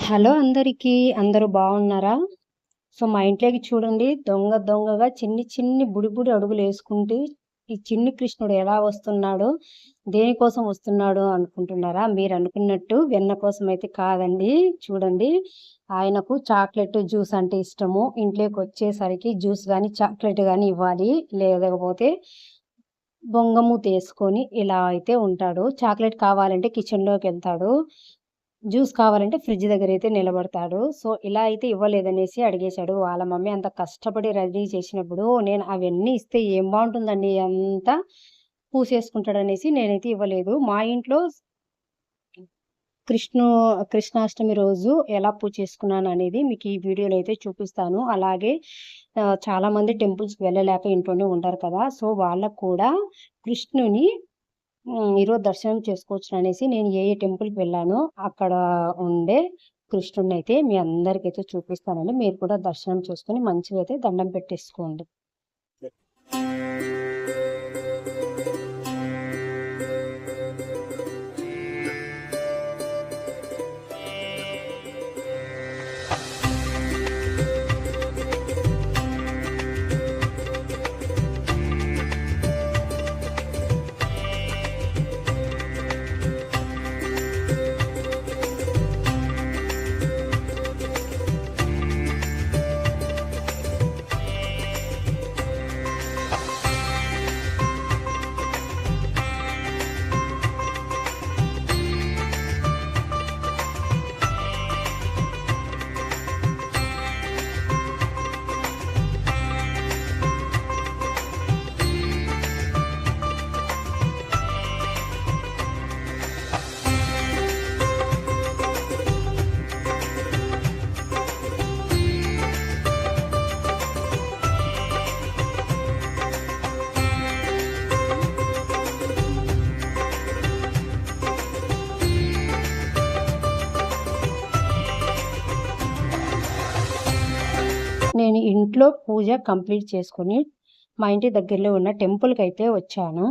Hello అందరికీ. అందరూ బాగున్నారా? సో, మా ఇంట్లోకి చూడండి దొంగగా చిన్ని బుడి అడుగులేసుకుంటూ ఈ చిన్ని కృష్ణుడు ఎలా వస్తున్నాడో, దేనికోసం వస్తున్నాడో అనుకుంటున్నారా? మీరనుకున్నట్టు వెన్న కోసమైతే కాదండి. చూడండి, ఆయనకు చాక్లెట్, జ్యూస్ అంటే ఇష్టము. ఇంట్లోకొచ్చేసరికి జ్యూస్ గానీ, చాక్లెట్ గానీ ఇవ్వాలి. లేకపోతే బొంగమూతేసుకొని ఇలా అయితే ఉంటాడు. చాక్లెట్ కావాలంటే కిచెన్‌లోకెళ్తాడు. జ్యూస్ కావాలంటే ఫ్రిడ్జ్ దగ్గరైతే నిలబడతాడు. సో, ఇలా అయితే ఇవ్వలేదనేసి అడిగేశాడు. వాళ్ళ మమ్మీ అంత కష్టపడి రెడీ చేసినప్పుడు నేను అవన్నీ ఇస్తే ఏం బావుంటుందండి, అంతా పూసేసుకుంటాడనేసి నేనైతే ఇవ్వలేదు. మా ఇంట్లో కృష్ణు కృష్ణాష్టమి రోజు ఎలా పూజ చేసుకున్నాననేది మీకు ఈ వీడియోలో అయితే చూపిస్తాను. అలాగే చాలామంది టెంపుల్స్‌కి వెళ్ళలేక ఇంట్లోనే ఉంటారు కదా! సో, వాళ్ళకు కూడా కృష్ణుని ఈరోజు దర్శనం చేసుకోవచ్చుననేసి నేను ఏ టెంపుల్‌కి వెళ్ళానో అక్కడ ఉండే కృష్ణుడినైతే మీ అందరికైతే చూపిస్తానండి. మీరు కూడా దర్శనం చేసుకొని మంచిగా అయితే దండం పెట్టేసుకోండి. నేను ఇంట్లో పూజ కంప్లీట్ చేసుకొని మా ఇంటి దగ్గరలో ఉన్న టెంపుల్‌కైతే వచ్చాను.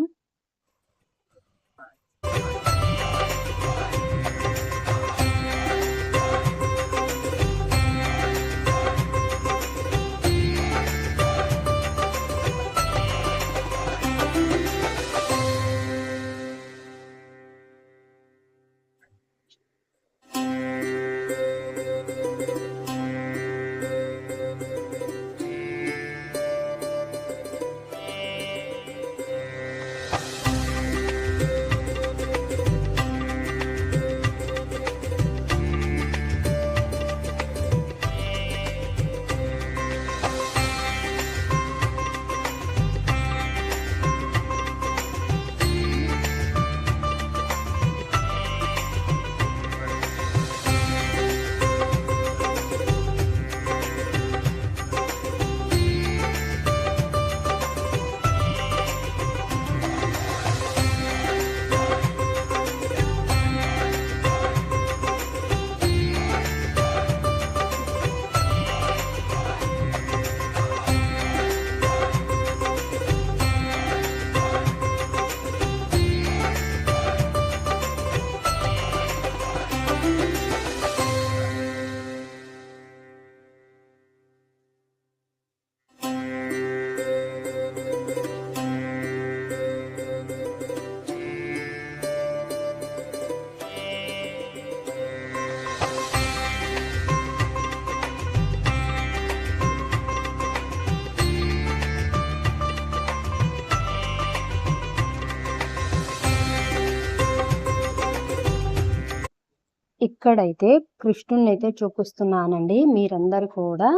ఇక్కడైతే కృష్ణుడినైతే చూపిస్తున్నానండి. మీరందరూ కూడా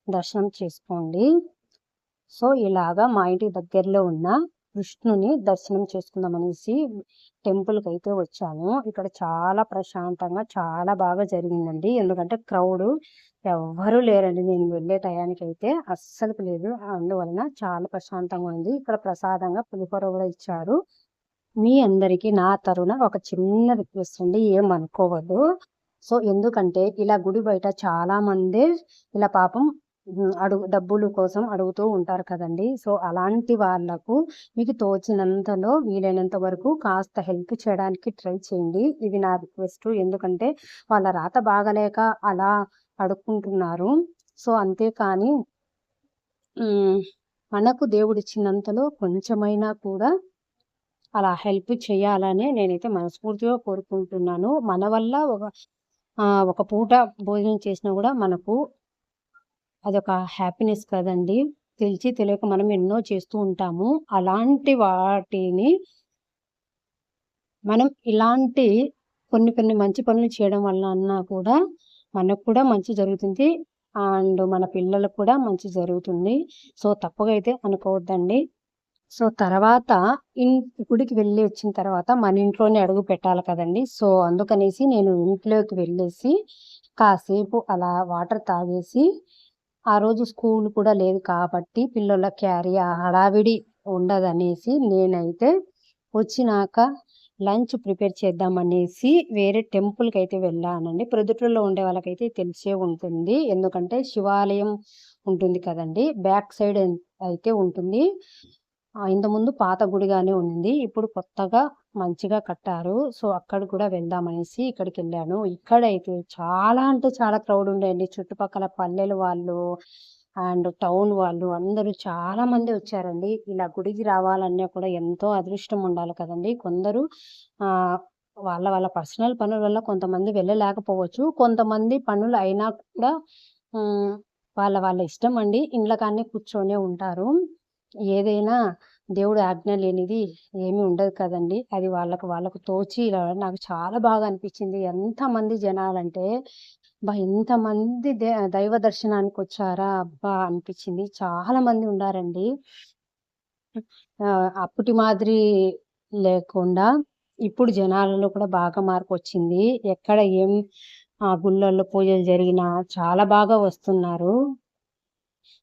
దర్శనం చేసుకోండి. సో, ఇలాగా మా ఇంటి దగ్గరలో ఉన్న కృష్ణుని దర్శనం చేసుకుందామనేసి టెంపుల్‌కైతే వచ్చాను. ఇక్కడ చాలా ప్రశాంతంగా చాలా బాగా జరిగిందండి. ఎందుకంటే క్రౌడు ఎవ్వరూ లేరండి. నేను వెళ్ళే టయానికైతే అస్సలకి లేదు. అందువలన చాలా ప్రశాంతంగా ఉంది. ఇక్కడ ప్రసాదంగా పులిహోర కూడా ఇచ్చారు. మీ అందరికీ నా తరపున ఒక చిన్న రిక్వెస్ట్ అండి, ఏమనుకోవద్దు. సో, ఎందుకంటే ఇలా గుడి బయట చాలా మంది ఇలా పాపం డబ్బులు కోసం అడుగుతూ ఉంటారు కదండీ! సో, అలాంటి వాళ్ళకు మీకు తోచినంతలో వీలైనంత వరకు కాస్త హెల్ప్ చేయడానికి ట్రై చేయండి. ఇది నా రిక్వెస్టు. ఎందుకంటే వాళ్ళ రాత బాగాలేక అలా అడుక్కుంటున్నారు. సో, అంతేకానీ హ్మ్. మనకు దేవుడిచ్చినంతలో కొంచెమైనా కూడా అలా హెల్ప్ చేయాలనే నేనైతే మనస్ఫూర్తిగా కోరుకుంటున్నాను. మన వల్ల ఒక పూట భోజనం చేసినా గూడా మనకు అదొక హ్యాపీనెస్ కదండీ! తెలిసి తెలియక మనం ఎన్నో చేస్తూ ఉంటాము. అలాంటి వాటిని మనం ఇలాంటి కొన్ని కొన్ని మంచి పనులు చేయడం వలన కూడా మనకు కూడా మంచి జరుగుతుంది. అండ్ మన పిల్లలకు కూడా మంచి జరుగుతుంది. సో, తప్పుగా అయితే అనుకోవద్దండి. సో, తర్వాత గుడికి వెళ్ళి వచ్చిన తర్వాత మన ఇంట్లోనే అడుగు పెట్టాలి కదండీ! సో, అందుకనేసి నేను ఇంట్లోకి వెళ్ళేసి కాసేపు అలా వాటర్ తాగేసి, ఆ రోజు స్కూల్ కూడా లేదు కాబట్టి పిల్లల క్యారీ ఆ హడావిడి ఉండదనేసి నేనైతే వచ్చినాక లంచ్ ప్రిపేర్ చేద్దామనేసి వేరే టెంపుల్‌కైతే వెళ్ళానండి. ప్రొద్దుటూరులో ఉండే వాళ్ళకైతే తెలిసే ఉంటుంది. ఎందుకంటే శివాలయం ఉంటుంది కదండీ! బ్యాక్ సైడ్ అయితే ఉంటుంది. ఇంతకుముందు పాత గుడిగానే ఉంది. ఇప్పుడు కొత్తగా మంచిగా కట్టారు. సో, అక్కడికి కూడా వెళ్దామనేసి ఇక్కడికెళ్ళాను. ఇక్కడైతే చాలా అంటే చాలా క్రౌడ్ ఉండేయండి. చుట్టుపక్కల పల్లెల వాళ్ళు అండ్ టౌన్ వాళ్ళు అందరూ చాలా మంది వచ్చారండి. ఇలా గుడికి రావాలన్నా కూడా ఎంతో అదృష్టం ఉండాలి కదండీ! కొందరు ఆహ్, వాళ్ళ వాళ్ళ పర్సనల్ పనుల వల్ల కొంతమంది వెళ్ళలేకపోవచ్చు. కొంతమంది పనులు అయినా కూడా హ్మ్. వాళ్ళ వాళ్ళ ఇష్టం అండి. ఇండ్ల కాడనే కూర్చొనే ఉంటారు. ఏదైనా దేవుడి ఆజ్ఞ లేనిది ఏమీ ఉండదు కదండీ! అది వాళ్ళకు తోచి ఇలా నాకు చాలా బాగా అనిపించింది. ఎంతమంది జనాలంటే, అబ్బా! ఇంతమంది దైవ దర్శనానికొచ్చారా అబ్బా! అనిపించింది. చాలా మంది ఉన్నారండి. అప్పటి మాదిరి లేకుండా ఇప్పుడు జనాలలో కూడా బాగా మార్పొచ్చింది. ఎక్కడ ఏం గుళ్ళల్లో పూజలు జరిగినా చాలా బాగా వస్తున్నారు.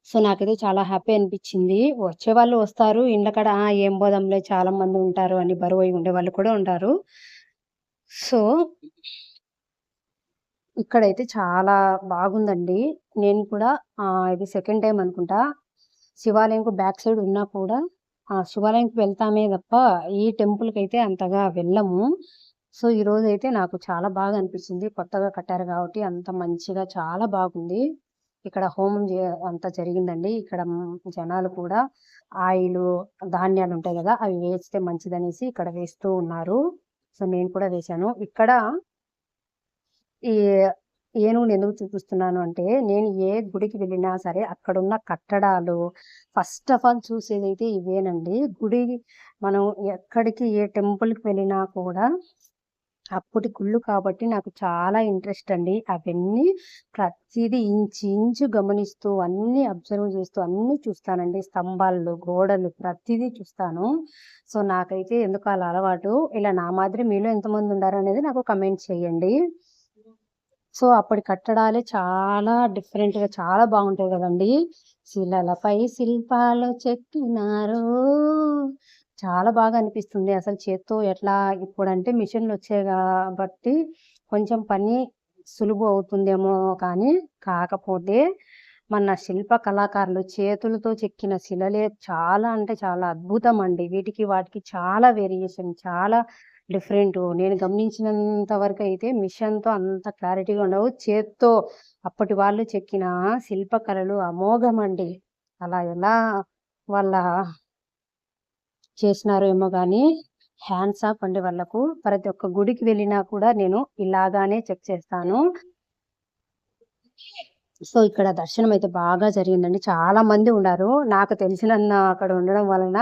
సో, నాకైతే చాలా హ్యాపీ అనిపిచ్చింది. వచ్చేవాళ్ళు వస్తారు. ఇండ్లకాడ ఏం పోదాంలే చాలా మంది ఉంటారు అని బరువై ఉండేవాళ్ళు కూడా ఉంటారు. సో, ఇక్కడైతే చాలా బాగుందండి. నేను కూడా ఇది సెకండ్ టైమ్ అనుకుంటా. శివాలయంకు బ్యాక్ సైడ్ ఉన్నా కూడా శివాలయంకి వెళ్తామే తప్ప ఈ టెంపుల్‌కైతే అంతగా వెళ్ళము. సో, ఈరోజైతే నాకు చాలా బాగా అనిపిచ్చింది. కొత్తగా కట్టారు కాబట్టి అంత మంచిగా చాలా బాగుంది. ఇక్కడ హోమం అంతా జరిగిందండి. ఇక్కడ జనాలు కూడా ఆయిలు, ధాన్యాలుంటాయి గదా! అవి వేస్తే మంచిదనేసి ఇక్కడ వేస్తూ ఉన్నారు. సో, నేను కూడా వేశాను. ఇక్కడ ఈ ఏనుగుని ఎందుకు చూపిస్తున్నాను అంటే, నేను ఏ గుడికి వెళ్ళినా సరే అక్కడున్న కట్టడాలు ఫస్ట్ ఆఫ్ ఆల్ చూసేదైతే ఇవేనండి. మనం ఎక్కడికి ఏ టెంపుల్‌కి వెళ్ళినా కూడా అప్పటి గుళ్ళు కాబట్టి నాకు చాలా ఇంట్రెస్ట్ అండి. అవన్నీ ప్రతీదీ ఇంచు ఇంచు గమనిస్తూ, అన్నీ అబ్జర్వ్ చేస్తూ అన్నీ చూస్తానండి. స్తంభాలు, గోడలు ప్రతీదీ చూస్తాను. సో, నాకైతే ఎందుకో అలా అలవాటు. ఇలా నా మాదిరి మీలో ఎంతమంది ఉన్నారనేది నాకు కమెంట్ చేయండి. సో, అప్పటి కట్టడాలే చాలా డిఫరెంట్‌గా చాలా బాగుంటాయి గదండీ! శిలలపై శిల్పాలు చెక్కినారు. చాలా బాగా అనిపిస్తుంది. అసలు చేత్తో ఎట్లా ఇప్పుడంటే మిషన్‌లొచ్చాయి గాబట్టి కొంచెం పని సులువు అవుతుందేమో కానీ, కాకపోతే మన శిల్ప కళాకారులు చేతులతో చెక్కిన శిలలే చాలా అంటే చాలా అద్భుతమండి. వీటికి వాటికి చాలా వేరియేషన్ చాలా డిఫరెంటు. నేను గమనించినంత వరకైతే మిషన్‌తో అంత క్లారిటీగా ఉండవు. చేత్తో అప్పటి వాళ్ళు చెక్కిన శిల్పకళలు అమోఘమండి. అలా ఎలా వాళ్ళ చేసినారో ఏమో గానీ, హ్యాండ్స్ ఆఫ్ అండి వాళ్ళకు. ప్రతి ఒక్క గుడికి వెళ్ళినా కూడా నేను ఇలాగానే చెక్ చేస్తాను. సో, ఇక్కడ దర్శనమైతే బాగా జరిగిందండి. చాలా మంది ఉన్నారు. నాకు తెలిసినన్న అక్కడ ఉండడం వలన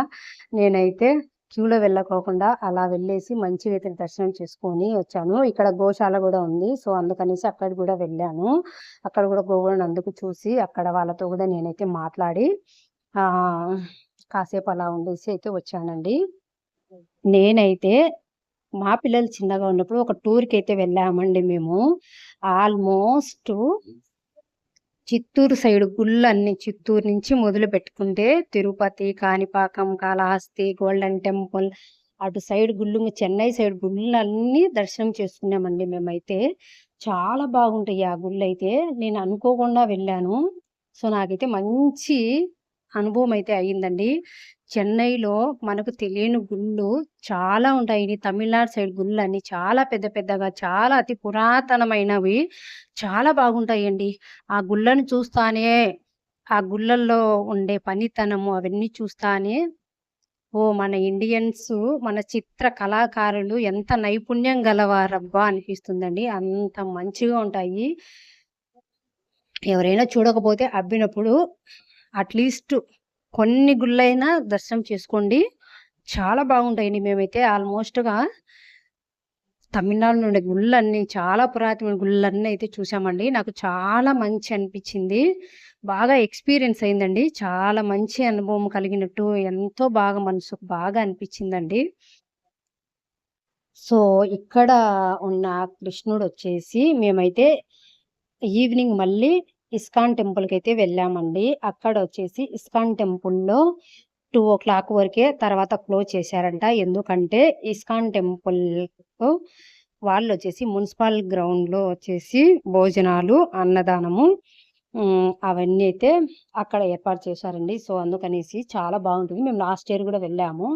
నేనైతే క్యూలో వెళ్ళకోకుండా అలా వెళ్ళేసి మంచిగా అయితే దర్శనం చేసుకొని వచ్చాను. ఇక్కడ గోశాల గూడా ఉంది. సో, అందుకనేసి అక్కడికి గూడా వెళ్ళాను. అక్కడ గూడా గోవులను అందుకు చూసి అక్కడ వాళ్ళతో గూడా నేనైతే మాట్లాడి ఆహ్, కాసేపు అలా ఉండేసి అయితే వచ్చానండి. నేనైతే మా పిల్లలు చిన్నగా ఉన్నప్పుడు ఒక టూర్‌కైతే వెళ్ళామండి మేము. ఆల్‌మోస్టు చిత్తూరు సైడ్ గుళ్ళన్నీ చిత్తూరు నుంచి మొదలుపెట్టుకుంటే తిరుపతి, కాణిపాకం, కాళహస్తి, గోల్డెన్ టెంపుల్ అటు సైడ్ గుళ్ళు చెన్నై సైడ్ గుళ్ళన్నీ దర్శనం చేసుకున్నామండి మేమైతే. చాలా బాగుంటాయి ఆ గుళ్ళైతే. నేను అనుకోకుండా వెళ్ళాను. సో నాకైతే మంచి అనుభవం అయితే అయ్యిందండి. చెన్నైలో మనకు తెలియని గుళ్ళు చాలా ఉంటాయండి. తమిళనాడు సైడ్ గుళ్ళన్నీ చాలా పెద్ద పెద్దగా, చాలా అతి పురాతనమైనవి చాలా బాగుంటాయండి. ఆ గుళ్ళను చూస్తానే, ఆ గుళ్ళల్లో ఉండే పనితనము అవన్నీ చూస్తానే మన ఇండియన్స్, మన చిత్ర కళాకారులు ఎంత నైపుణ్యం గలవారబ్బా అనిపిస్తుందండి. అంత మంచిగా ఉంటాయి. ఎవరైనా చూడకపోతే అబ్బినప్పుడు అట్లీస్ట్ కొన్ని గుళ్ళైనా దర్శనం చేసుకోండి. చాలా బాగుంటాయండి. మేమైతే ఆల్మోస్ట్‌గా తమిళనాడులో ఉండే గుళ్ళన్నీ, చాలా పురాతనమైన గుళ్ళన్నీ అయితే చూసామండి. నాకు చాలా మంచి అనిపించింది. బాగా ఎక్స్‌పీరియన్స్ అయిందండి. చాలా మంచి అనుభవం కలిగినట్టు ఎంతో బాగా మనసుకు బాగా అనిపించిందండి. సో, ఇక్కడ ఉన్న కృష్ణుడొచ్చేసి మేమైతే ఈవినింగ్ మళ్ళీ ఇస్కాన్ టెంపుల్‌కైతే వెళ్ళామండి. అక్కడొచ్చేసి ఇస్కాన్ టెంపుల్‌లో 2:00 వరకే తర్వాత క్లోజ్ చేశారంట. ఎందుకంటే ఇస్కాన్ టెంపుల్‌లో వాళ్ళొచ్చేసి మున్సిపల్ గ్రౌండ్‌లో వచ్చేసి భోజనాలు, అన్నదానము అవన్నీ అయితే అక్కడ ఏర్పాటు చేశారండి. సో, అందుకనేసి చాలా బాగుంటుంది. మేము లాస్ట్ ఇయర్ గూడా వెళ్ళాము.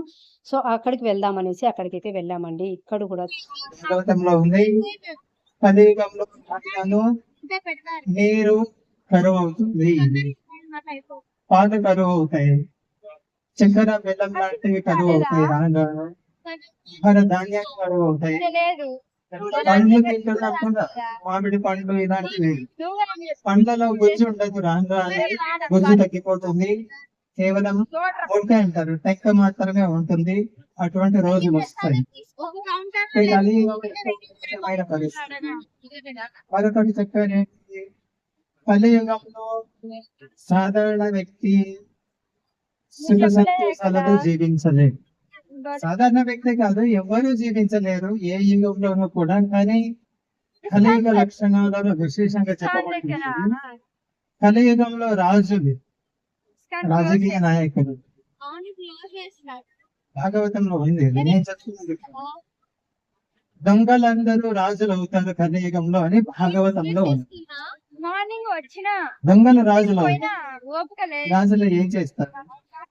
సో, అక్కడికి వెళ్దామనేసి అక్కడికైతే వెళ్ళామండి. ఇక్కడ కూడా భాగవతంలో ఉంది. కలియుగంలో నీరు కరువు అవుతుంది, పాలు కరువు అవుతాయి, చక్కెర బెల్లం లాంటివి కరువు అవుతాయి, ఆహార ధాన్యాలు కరువు అవుతాయి, పండ్లు తింటున్నప్పుడు మామిడి పండ్లు ఇలాంటివి పండ్లలో గుజ్జు ఉండదు, రాగానే గుజ్జు తగ్గిపోతుంది, కేవలం ఓకే అంటారు, టెక్క మాత్రమే ఉంటుంది. అటువంటి రోజులు వస్తాయి. మరొకటి చెప్పాను, కలియుగంలో సాధారణ వ్యక్తి సుఖ సంతోషాలతో జీవించలేరు. సాధారణ వ్యక్తి కాదు, ఎవరు జీవించలేరు ఏ యుగంలోనూ కూడా. కానీ కలియుగ లక్షణాలను విశేషంగా చెప్పబడింది. కలియుగంలో రాజులు, రాజకీయ నాయకులు భాగవతంలో ఉంది. నేను చెప్తున్నది దొంగలందరూ రాజులు అవుతారు కలియుగంలో అని భాగవతంలో ఉంది. దొంగలు రాజులు రాజులు ఏం చేస్తారు?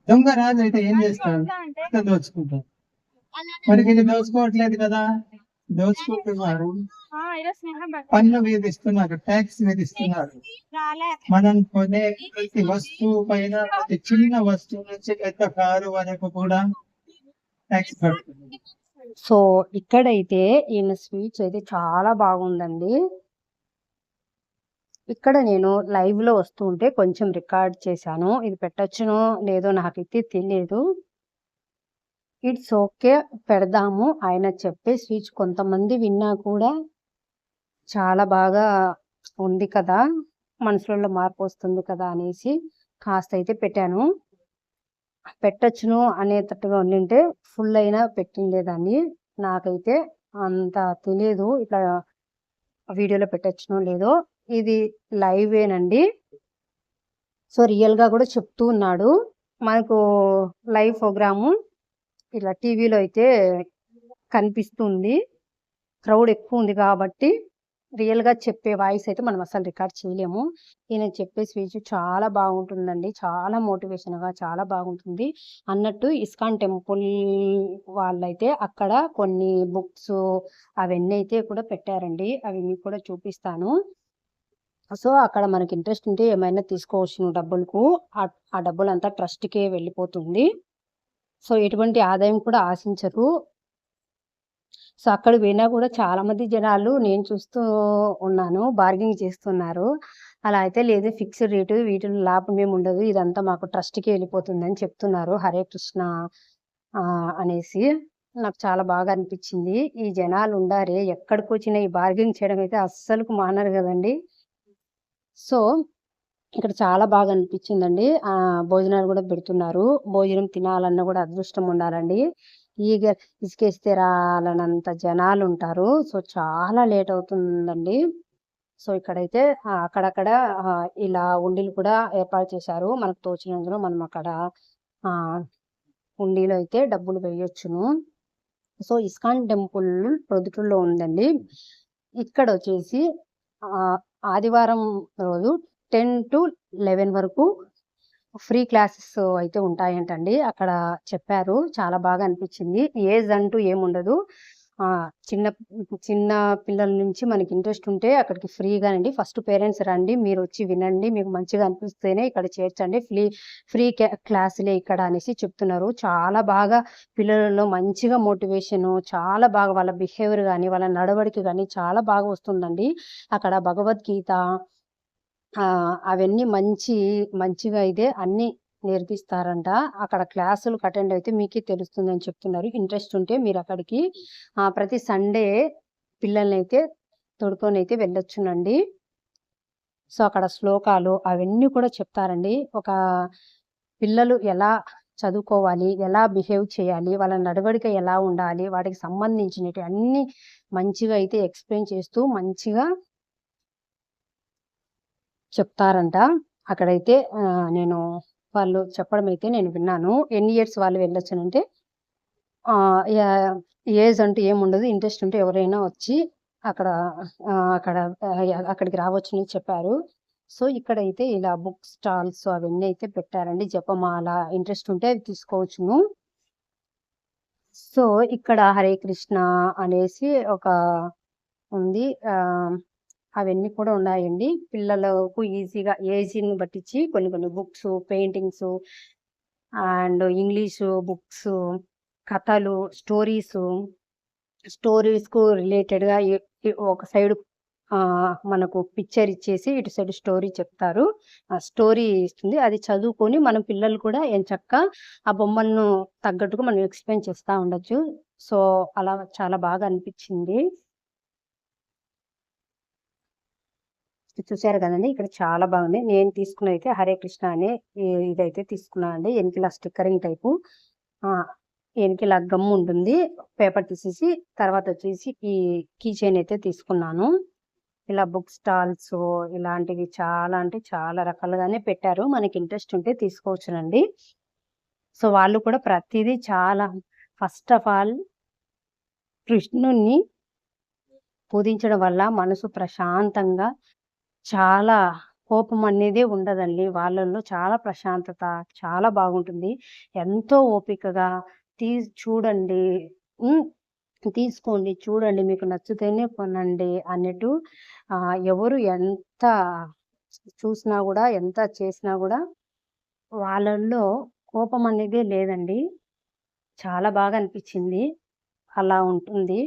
దొంగ రాజు అయితే ఏం చేస్తారు? దోచుకుంటారు. మరి వీళ్ళు దోచుకోవట్లేదు కదా, దోచుకుంటున్నారు, పన్ను విధిస్తున్నారు, ట్యాక్స్ విధిస్తున్నారు. మనం కొనే ప్రతి వస్తువు పైన, ప్రతి చిన్న వస్తువు నుంచి పెద్ద కారు వరకు కూడా ట్యాక్స్ కడుతుంది. సో ఇక్కడైతే ఈయన స్పీచ్ అయితే చాలా బాగుందండి. ఇక్కడ నేను లైవ్ లో వస్తూ ఉంటే కొంచెం రికార్డ్ చేశాను. ఇది పెట్టొచ్చునో లేదో నాకైతే తెలియదు. ఇట్స్ ఓకే, పెడదాము. ఆయన చెప్పే స్పీచ్ కొంతమంది విన్నా కూడా చాలా బాగా ఉంది కదా, మనసులో మార్పు వస్తుంది కదా అనేసి కాస్త అయితే పెట్టాను. పెట్టొచ్చును అనేటట్టుగా ఉండింటే ఫుల్ అయినా పెట్టిండేదాన్ని. నాకైతే అంత తెలియదు ఇట్లా వీడియోలో పెట్టొచ్చునో లేదో. ఇది లైవేనండి. సో రియల్ గా కూడా చెప్తూ ఉన్నాడు. మనకు లైవ్ ప్రోగ్రాము ఇలా టీవీలో అయితే కనిపిస్తుంది. క్రౌడ్ ఎక్కువ ఉంది కాబట్టి రియల్ గా చెప్పే వాయిస్ అయితే మనం అసలు రికార్డ్ చేయలేము. ఈయన చెప్పే స్పీచ్ చాలా బాగుంటుందండి. చాలా మోటివేషన్ గా చాలా బాగుంటుంది. అన్నట్టు ఇస్కాన్ టెంపుల్ వాళ్ళైతే అక్కడ కొన్ని బుక్స్ అవన్నీ అయితే కూడా పెట్టారండి. అవి మీకు కూడా చూపిస్తాను. సో అక్కడ మనకి ఇంట్రెస్ట్ ఉంటే ఏమైనా తీసుకోవచ్చు డబ్బులకు. ఆ డబ్బులంతా ట్రస్ట్ కే వెళ్ళిపోతుంది. సో ఎటువంటి ఆదాయం కూడా ఆశించరు. సో అక్కడ పోయినా కూడా చాలా మంది జనాలు నేను చూస్తూ ఉన్నాను, బార్గెనింగ్ చేస్తున్నారు. అలా అయితే లేదు, ఫిక్స్డ్ రేటు, వీటిలో లాభం ఏమి ఉండదు, ఇదంతా మాకు ట్రస్ట్కి వెళ్ళిపోతుంది అని చెప్తున్నారు. హరే కృష్ణ అనేసి నాకు చాలా బాగా అనిపించింది. ఈ జనాలు ఉండారే, ఎక్కడికి వచ్చినా ఈ బార్గెనింగ్ చేయడం అయితే అస్సలు మానరు కదండి. సో ఇక్కడ చాలా బాగా అనిపించిందండి. భోజనాలు కూడా పెడుతున్నారు. భోజనం తినాలన్నా కూడా అదృష్టం ఉండాలండి. ఇసుకేస్తే రాలనంత జనాలు ఉంటారు. సో చాలా లేట్ అవుతుందండి. సో ఇక్కడైతే అక్కడక్కడ ఇలా ఉండీలు కూడా ఏర్పాటు చేశారు. మనకు తోచినందులో మనం అక్కడ ఉండీలో అయితే డబ్బులు వేయొచ్చును. సో ఇస్కాన్ టెంపుల్ ప్రొద్దుటూరులో ఉందండి. ఇక్కడ వచ్చేసి ఆదివారం రోజు 10 to 11 వరకు ఫ్రీ క్లాసెస్ అయితే ఉంటాయంటండి. అక్కడ చెప్పారు. చాలా బాగా అనిపించింది. ఏజ్ అంటూ ఏముండదు. చిన్న చిన్న పిల్లల నుంచి మనకి ఇంట్రెస్ట్ ఉంటే అక్కడికి ఫ్రీగానండి. ఫస్ట్ పేరెంట్స్ రండి, మీరొచ్చి వినండి. మీకు మంచిగా అనిపిస్తేనే ఇక్కడ చేర్చండి. ఫ్రీ క్లాసులే ఇక్కడ అనేసి చెప్తున్నారు. చాలా బాగా పిల్లలలో మంచిగా మోటివేషను, చాలా బాగా వాళ్ళ బిహేవియర్ గాని, వాళ్ళ నడవడిక గాని చాలా బాగా వస్తుందండి. అక్కడ భగవద్గీత అవన్నీ మంచిగా అయితే అన్నీ నేర్పిస్తారంట. అక్కడ క్లాసులకు అటెండ్ అయితే మీకే తెలుస్తుందని చెప్తున్నారు. ఇంట్రెస్ట్ ఉంటే మీరు అక్కడికి ప్రతి సండే పిల్లల్నైతే తోడుకొనైతే వెళ్ళొచ్చునండి. సో, అక్కడ శ్లోకాలు అవన్నీ కూడా చెప్తారండి. ఒక పిల్లలు ఎలా చదువుకోవాలి, ఎలా బిహేవ్ చేయాలి, వాళ్ళ నడవడిక ఎలా ఉండాలి, వాటికి సంబంధించినవి అన్నీ మంచిగా అయితే ఎక్స్‌ప్లెయిన్ చేస్తూ మంచిగా చెప్తారంట. అక్కడైతే నేను వాళ్ళు చెప్పడం అయితే నేను విన్నాను. ఎన్ని ఇయర్స్ వాళ్ళు వెళ్ళొచ్చనంటే యా ఏజ్ అంటూ ఏముండదు. ఇంట్రెస్ట్ ఉంటే ఎవరైనా వచ్చి అక్కడ అక్కడికి రావచ్చని చెప్పారు. సో, ఇక్కడైతే ఇలా బుక్ స్టాల్స్ అవన్నీ అయితే పెట్టారండి. జపమాల ఇంట్రెస్ట్ ఉంటే అవి తీసుకోవచ్చును. సో, ఇక్కడ హరే కృష్ణ అనేసి ఒక ఉంది. అవన్నీ కూడా ఉన్నాయండి. పిల్లలకు ఈజీగా ఏజ్‌ని బట్టిచ్చి కొన్ని books, paintings and English books, కథలు, స్టోరీస్‌కు రిలేటెడ్‌గా ఒక సైడ్ మనకు పిక్చర్ ఇచ్చేసి ఇటు సైడ్ స్టోరీ చెప్తారు. ఆ స్టోరీ ఇస్తుంది. అది చదువుకొని మనం పిల్లలు కూడా ఎంచక్కా ఆ బొమ్మలను తగ్గట్టుగా మనం ఎక్స్‌ప్లెయిన్ చేస్తా ఉండొచ్చు. సో, అలా చాలా బాగా అనిపిచ్చింది. చూసారు కదండీ! ఇక్కడ చాలా బాగుంది. నేను తీసుకున్నదైతే హరే కృష్ణ అనే ఇదైతే తీసుకున్నానండి. ఎనకల స్టిక్కరింగ్ టైపు. ఎనకల గమ్ ఉంటుంది. పేపర్ తీసేసి తర్వాతొచ్చేసి ఈ కీ చైన్ అయితే తీసుకున్నాను. ఇలా బుక్ స్టాల్స్ ఇలాంటివి చాలా అంటే చాలా రకాలుగానే పెట్టారు. మనకి ఇంట్రెస్ట్ ఉంటే తీసుకోవచ్చునండి. సో, వాళ్ళు కూడా ప్రతీదీ చాలా ఫస్ట్ ఆఫ్ ఆల్ కృష్ణుడిని పూజించడం వల్ల మనసు ప్రశాంతంగా చాలా కోపం అనేదే ఉండదండి. వాళ్ళలో చాలా ప్రశాంతత చాలా బాగుంటుంది. ఎంతో ఓపికగా చూడండి. హ్మ్. తీసుకోండి, చూడండి, మీకు నచ్చితేనే కొనండి అన్నట్టు ఎవరు ఎంత చూసినా గూడా, ఎంత చేసినా గూడా వాళ్ళల్లో కోపం అనేదే లేదండి. చాలా బాగా అనిపిచ్చింది. అలా ఉంటుంది.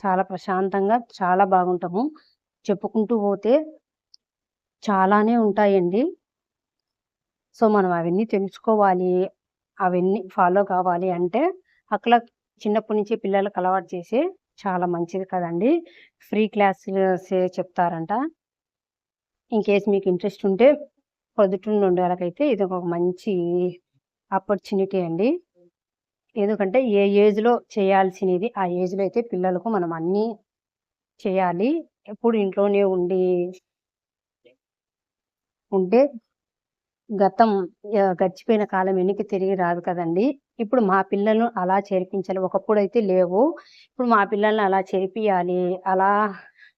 చాలా ప్రశాంతంగా చాలా బాగుంటాము. చెప్పుకుంటూ పోతే చాలానే ఉంటాయండి. సో, మనం అవన్నీ తెలుసుకోవాలి, అవన్నీ ఫాలో కావాలి అంటే అట్లా చిన్నప్పటి నుంచి పిల్లలకి అలవాటు చేసి చాలా మంచిది కదండీ! ఫ్రీ క్లాసెసే చెప్తారంట. ఇన్‌కేస్ మీకు ఇంట్రెస్ట్ ఉంటే పొద్దుటూరు నుండి వాళ్ళకైతే ఇదొక మంచి ఆపర్చునిటీ అండి. ఎందుకంటే ఏ ఏజ్‌లో చేయాల్సినది ఆ ఏజ్‌లో అయితే పిల్లలకు మనం అన్నీ చేయాలి. ఎప్పుడు ఇంట్లోనే ఉంటే గడిచిపోయిన కాలం వెనక్కి తిరిగి రాదు కదండీ! ఇప్పుడు మా పిల్లలను అలా చేర్పించాలి. ఒకప్పుడైతే లేవు. ఇప్పుడు మా పిల్లల్ని అలా చేర్పియాలి. అలా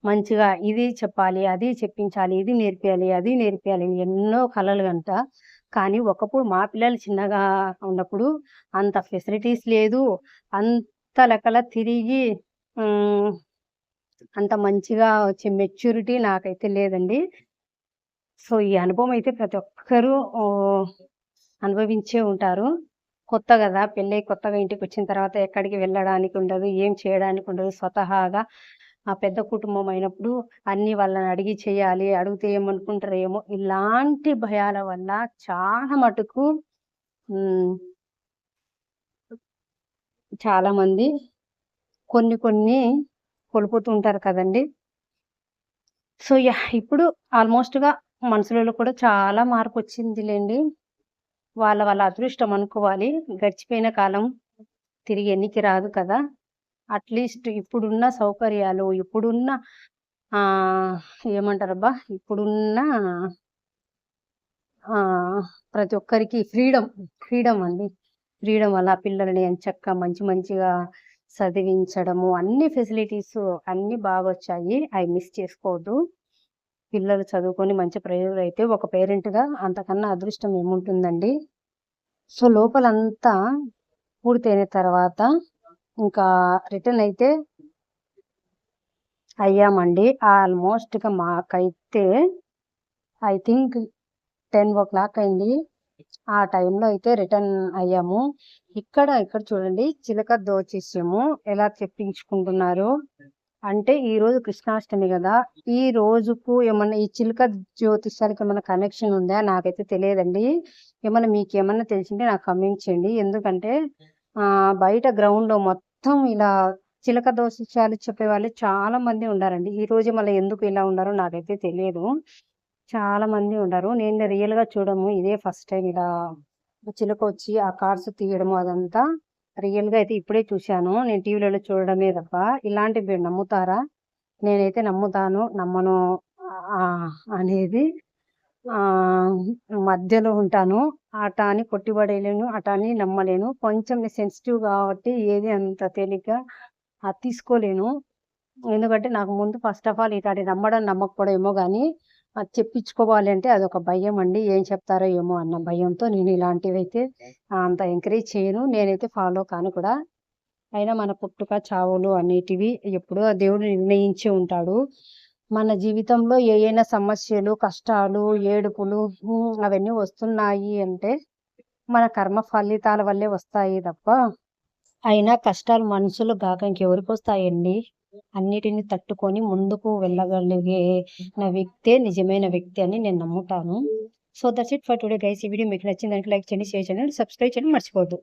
మంచిగా ఇది చెప్పాలి, అది చెప్పించాలి, ఇది నేర్పియాలి, అది నేర్పియాలి ఎన్నో కలలుగంట. కానీ ఒకప్పుడు మా పిల్లలు చిన్నగా ఉన్నప్పుడు అంత ఫెసిలిటీస్ లేదు. అంత లెక్కల తిరిగి హ్మ్. అంత మంచిగా వచ్చే మెచ్యూరిటీ నాకైతే లేదండి. సో, ఈ అనుభవం అయితే ప్రతి ఒక్కరూ అనుభవించే ఉంటారు. కొత్త గదా! పెళ్ళై కొత్తగా ఇంటికొచ్చిన తర్వాత ఎక్కడికి వెళ్ళడానికి ఉండదు. ఏం చేయడానికి ఉండదు. స్వతహాగా పెద్ద కుటుంబం అయినప్పుడు అన్నీ వాళ్ళని అడిగి చేయాలి. అడిగితే ఏమనుకుంటారో ఏమో! ఇలాంటి భయాల వల్ల చాలా మటుకు హ్మ్. చాలామంది కొన్ని కోల్పోతూ ఉంటారు కదండీ! సో, ఇప్పుడు ఆల్‌మోస్ట్‌గా మనుషులలో కూడా చాలా మార్పొచ్చిందిలెండి. వాళ్ళ అదృష్టం అనుకోవాలి. గడిచిపోయిన కాలం తిరిగి ఎన్నికి రాదు కదా! అట్‌లీస్ట్ ఇప్పుడున్న సౌకర్యాలు, ఇప్పుడున్న ఆహ్, ఏమంటారబ్బా! ఇప్పుడున్న ప్రతి ఒక్కరికి ఫ్రీడమ్ అండి. ఫ్రీడమ్ వల్ల పిల్లల్ని ఎంచక్కా మంచిగా చదివించడము, అన్ని ఫెసిలిటీసు అన్నీ బాగొచ్చాయి. అయి మిస్ చేసుకోవద్దు. పిల్లలు చదువుకొని మంచి ప్రయోజనం అయితే ఒక పేరెంట్గా అంతకన్నా అదృష్టం ఏముంటుందండి. సో లోపలంతా పూర్తయిన తర్వాత ఇంకా రిటర్న్ అయితే అయ్యామండి. ఆల్మోస్ట్గా మాకైతే ఐ థింక్ 10 o'clock అయింది. ఆ టైంలో అయితే రిటర్న్ అయ్యాము. ఇక్కడ చూడండి చిలక దోచేసాము ఎలా చెప్పించుకుంటున్నారు అంటే ఈ రోజు కృష్ణాష్టమి కదా, ఈ రోజుకు ఏమన్నా ఈ చిలక జ్యోతిష్యానికి ఏమన్నా కనెక్షన్ ఉందా నాకైతే తెలియదండి. ఏమన్నా మీకు ఏమన్నా తెలిసింటే నాకు కమెంట్ చేయండి. ఎందుకంటే బయట గ్రౌండ్ లో మొత్తం ఇలా చిలక దోషాలు చెప్పేవాళ్ళు చాలా మంది ఉండారండి. ఈ రోజు మళ్ళీ ఎందుకు ఇలా ఉన్నారో నాకైతే తెలియదు. చాలా మంది ఉన్నారు. నేను రియల్ గా చూడము, ఇదే ఫస్ట్ టైం ఇలా చిలక వచ్చి ఆ కార్డ్స్ తీయడము అదంతా రియల్ గా అయితే ఇప్పుడే చూశాను. నేను టీవీలలో చూడడమే తప్ప ఇలాంటివి మీరు నమ్ముతారా? నేనైతే నమ్ముతాను నమ్మను అనేది మధ్యలో ఉంటాను. అట అని కొట్టిపడేయలేను, అట అని నమ్మలేను. కొంచెం సెన్సిటివ్ కాబట్టి ఏది అంత తేలిగ్గా తీసుకోలేను. ఎందుకంటే నాకు ముందు ఫస్ట్ ఆఫ్ ఆల్ ఇట్లాంటి నమ్మడం నమ్మకపోవడం ఏమో కానీ అది చెప్పించుకోవాలి అంటే అదొక భయం అండి. ఏం చెప్తారో ఏమో అన్న భయంతో నేను ఇలాంటివైతే అంత ఎంకరేజ్ చేయను. నేనైతే ఫాలో కాను కూడా. అయినా మన పుట్టుక చావులు అనేటివి ఎప్పుడో ఆ దేవుడు నిర్ణయించి ఉంటాడు. మన జీవితంలో ఏయైనా సమస్యలు, కష్టాలు, ఏడుపులు అవన్నీ వస్తున్నాయి అంటే మన కర్మ ఫలితాల వల్లే వస్తాయి తప్ప, అయినా కష్టాలు మనుషులు కాక ఇంకెవరికి వస్తాయండి? అన్నిటిని తట్టుకొని ముందుకు వెళ్ళగలిగే వ్యక్తే నిజమైన వ్యక్తి అని నేను నమ్ముతాను. So that's it for today guys. ఈ వీడియో మీకు నచ్చిందానికి లైక్ చేయండి, షేర్ చేయండి, సబ్స్క్రైబ్ చేయండి మర్చిపోవద్దు.